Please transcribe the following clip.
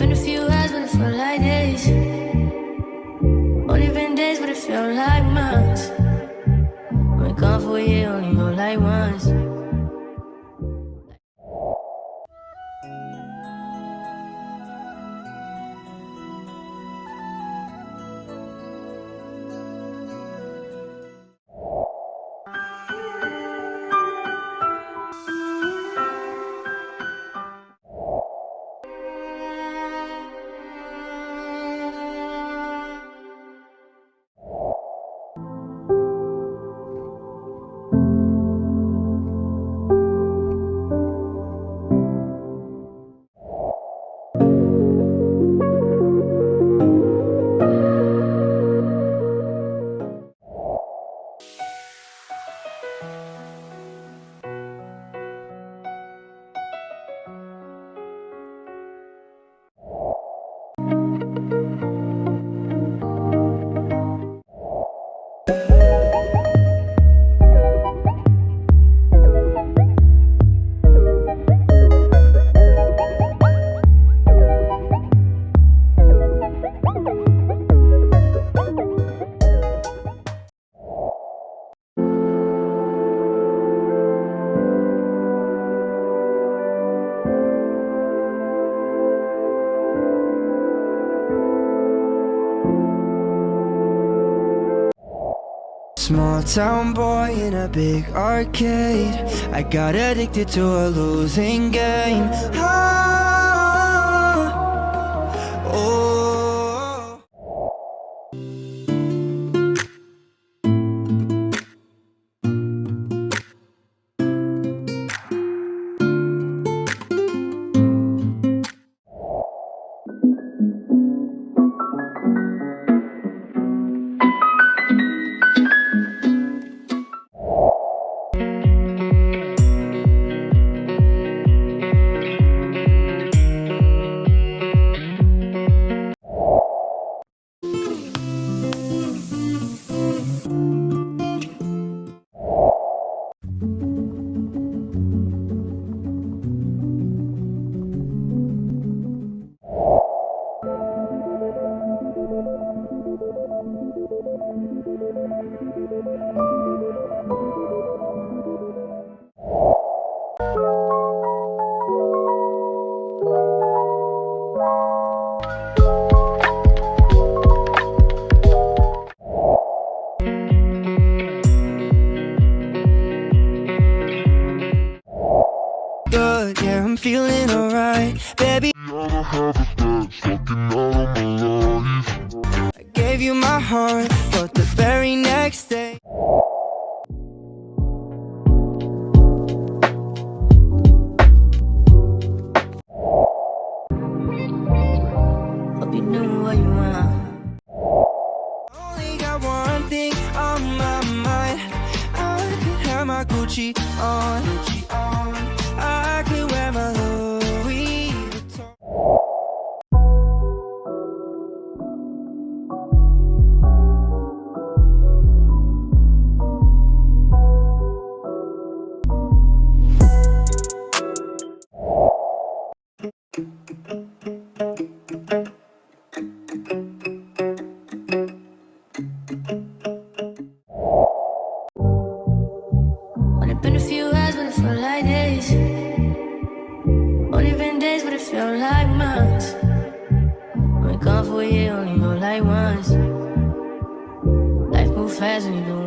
been a few hours, but it felt like days. Only been days, but it felt like months. Been gone for a year, only know like once. Small town boy in a big arcade, I got addicted to a losing game. Oh. Good, yeah, I'm feeling alright, baby. I'ma have a blast, fucking out of my life. I gave you my heart, but the very next day. Hope you knew what you want. Only got one thing on my mind. I could have my Gucci on. I could wear my Louis Vuitton. Only been a few hours, but it felt like days. Only been days, but it felt like months. Been gone for a year, only know like once. Life moves fast when you're doing